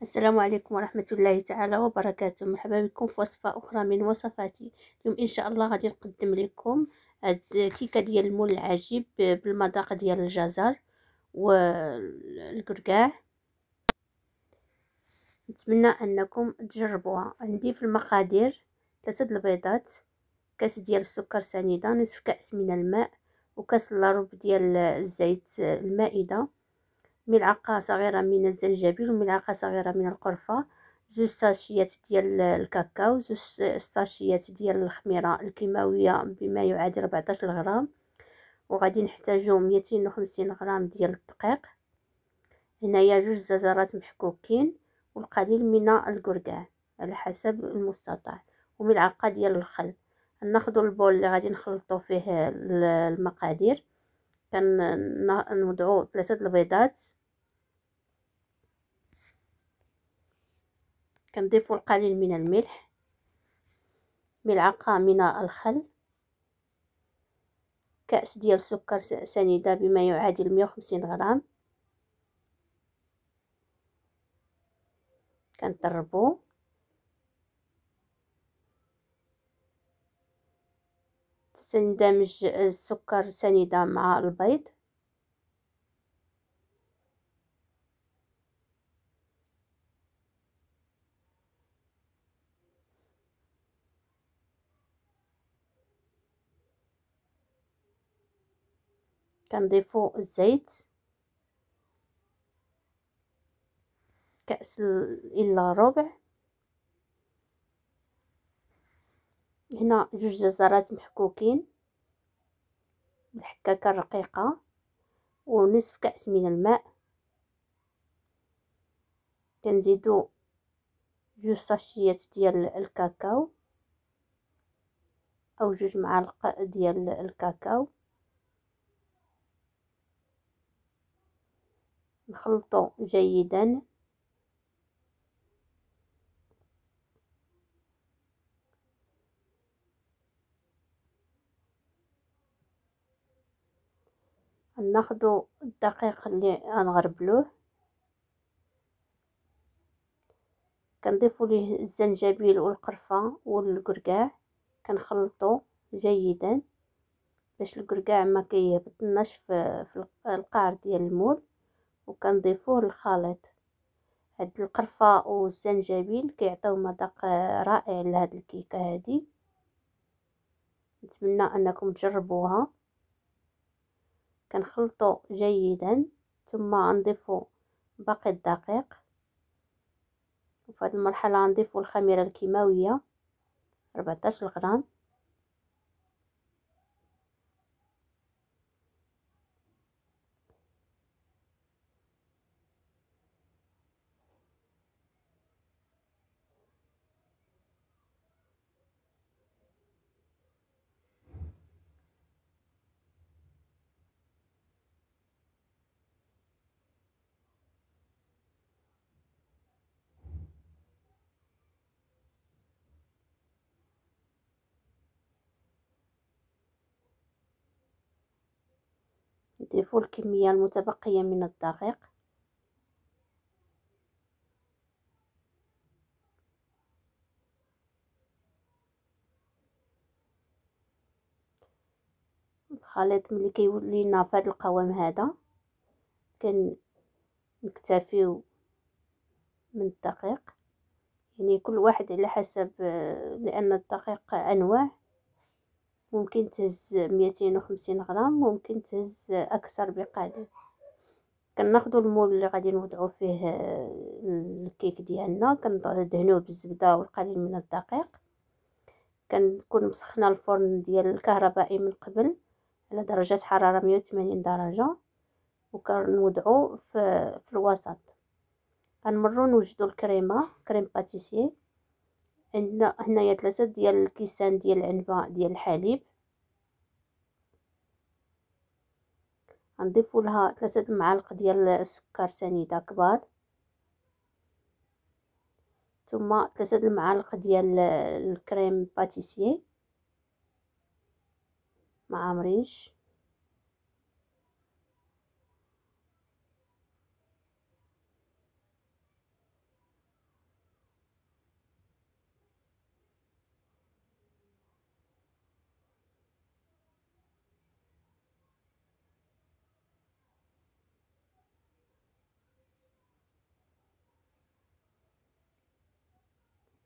السلام عليكم ورحمة الله تعالى وبركاته. مرحبا بكم في وصفة أخرى من وصفاتي. اليوم إن شاء الله غادي نقدم لكم هاد كيكة ديال المول العجيب بالمذاق ديال الجزر والقرقاع. نتمنى أنكم تجربوها. عندي في المقادير 3 البيضات، كاس ديال السكر سنيدة، نصف كأس من الماء، وكاس الا ربع ديال الزيت المائدة، ملعقة صغيرة من الزنجبيل وملعقة صغيرة من القرفة، 2 ساشيات ديال الكاكاو، 2 ساشيات ديال الخميرة الكيماوية بما يعادل 14 غرام، وغادي نحتاجو 250 غرام ديال الدقيق، هنايا 2 ززرات محكوكين، والقليل من القرقاع على حسب المستطاع، وملعقة ديال الخل. ناخدو البول اللي غادي نخلطو فيه المقادير. كنوضعو 3 البيضات، كنضيفو القليل من الملح، ملعقة من الخل، كأس ديال السكر سنيدة بما يعادل 150 غرام. كنطربو، تندمج السكر سنيدة مع البيض، كنضيفو الزيت، كأس إلا ربع، هنا 2 جزرات محكوكين بالحكاكة الرقيقة، ونصف كأس من الماء. كنزيدو 2 ساشيات ديال الكاكاو أو 2 معالق ديال الكاكاو، نخلطو جيدا. ناخدو الدقيق اللي غنغربلوه، كنضيفو ليه الزنجبيل والقرفة والقرقاع، كنخلطو جيدا باش القرقاع ما كيهبطناش في القعر ديال المول، وكنضيفوه للخليط. هاد القرفة والزنجبيل كيعطيو مذاق رائع لهاد الكيكة هادي. نتمنى انكم تجربوها. كنخلطو جيدا، ثم نضيفو باقي الدقيق، وفي هذه المرحلة نضيفو الخميرة الكيماوية 14 غرام، نضيفو الكمية المتبقية من الدقيق، الخليط ملي كيولي لنا في هذا القوام هذا كنكتفيو من الدقيق، يعني كل واحد على حسب، لان الدقيق انواع، ممكن تهز 250 غرام، ممكن تهز اكثر بقليل. كناخدو المول اللي غادي نوضعو فيه الكيك ديالنا، كندهنوه بالزبده والقليل من الدقيق. كنكون مسخنه الفرن ديال الكهربائي من قبل على درجه حراره 180 درجه، وكنوضعو في الوسط. غنمرو نوجدو الكريمه، كريم باتيسيي. عندنا هنايا 3 ديال الكيسان ديال العنبه ديال الحليب، غنضيفو لها 3 معالق ديال السكر سنيده كبار، ثم 3 المعالق ديال الكريم باتيسيي مع مريش،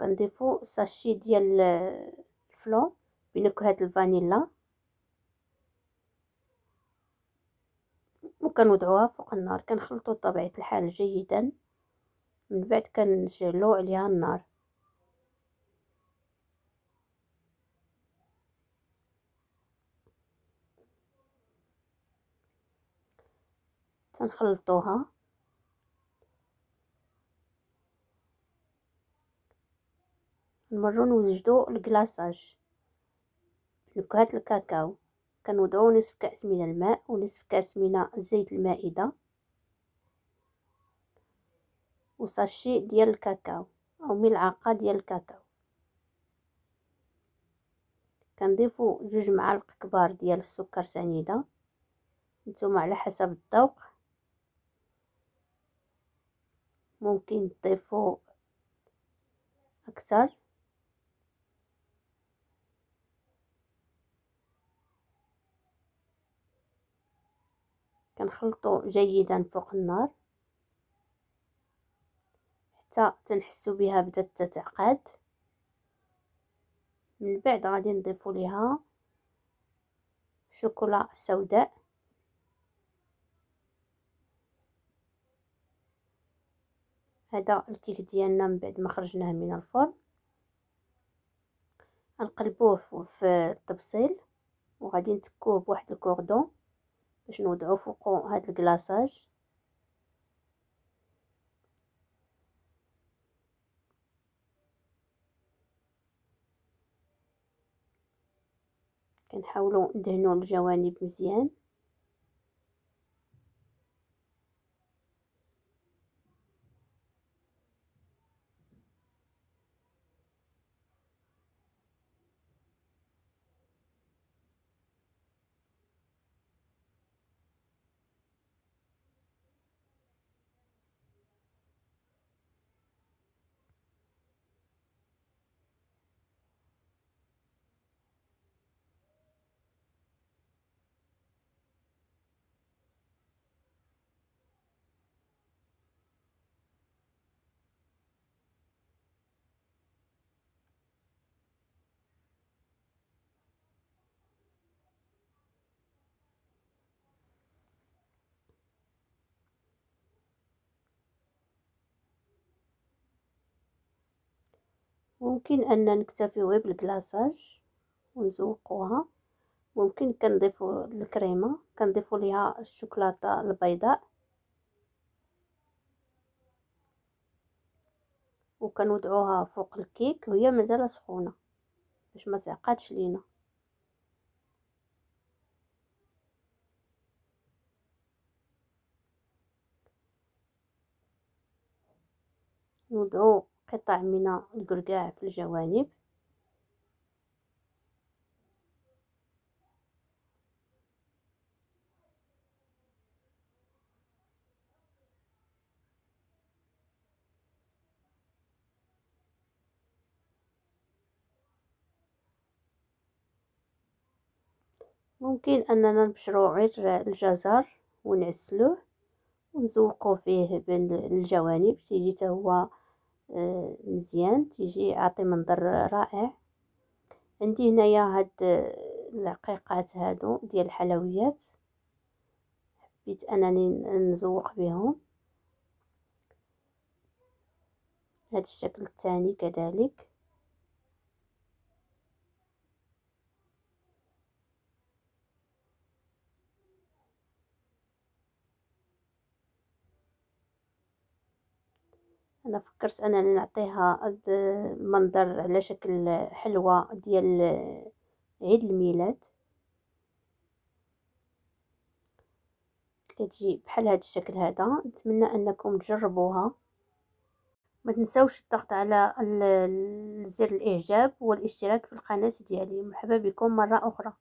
كنضيفو ساشي ديال الفلو بنكهة الفانيلا وكنوضعوها فوق النار. كنخلطو بطبيعة الحال جيدا، من بعد كنشعلو عليها النار. تنخلطوها نمرو نوجدو الكلاصاج بنكهة الكاكاو. كنوضعو نصف كأس من الماء ونصف كأس من زيت المائدة وساشي ديال الكاكاو او ملعقة ديال الكاكاو. كنضيفو 2 معالق كبار ديال السكر سنيدة، نتوما على حسب الذوق، ممكن تضيفو اكثر. كنخلطو جيدا فوق النار حتى تنحسو بها بدات تتعقد. من بعد غادي نضيفو ليها شوكولا سوداء هذا الكيك ديالنا من بعد ما خرجناه من الفرن. نقلبوه في الطبسيل وغادي نتكوه بواحد الكوردون باش نوضعو فوقو هاد الكلاصاج. كنحاولوا ندهنوا الجوانب مزيان. ممكن ان نكتفيو غير بالكلاصاج ونزوقوها. ممكن كنضيفوا الكريمه، كنضيفوا ليها الشوكولاته البيضاء وكنوضعوها فوق الكيك وهي مازال سخونه باش ما تعقدش لينا. نوضعو قطع من الكركاع في الجوانب. ممكن اننا نبشرو غير الجزر ونعسلوه ونزوقو فيه بين الجوانب، تيجي حتى هو مزيان، تيجي عاطي منظر رائع. عندي هنايا هاد العقيقات هادو ديال الحلويات، حبيت انني نزوق بهم. هاد الشكل الثاني كذلك. انا فكرت انني نعطيها هاد المنظر على شكل حلوة ديال عيد الميلاد، كتجي بحال هاد الشكل هذا. نتمنى انكم تجربوها. ما تنسوش الضغط على زر الاعجاب والاشتراك في القناة ديالي. مرحبا بكم مرة اخرى.